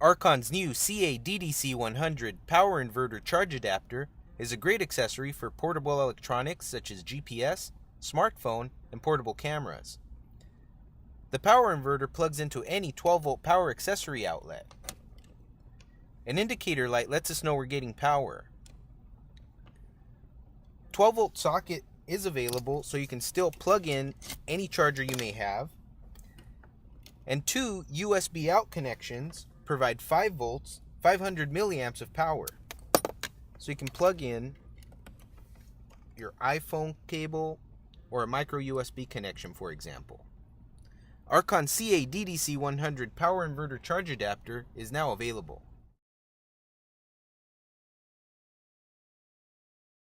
Arkon's new CADDC-100 Power Inverter charge adapter is a great accessory for portable electronics such as GPS, smartphone, and portable cameras. The power inverter plugs into any 12-volt power accessory outlet. An indicator light lets us know we're getting power. 12-volt socket is available, so you can still plug in any charger you may have. And two USB out connections provide 5 volts, 500 milliamps of power. So you can plug in your iPhone cable or a micro USB connection, for example. Arkon CADDC-100 Power Inverter Charge Adapter is now available.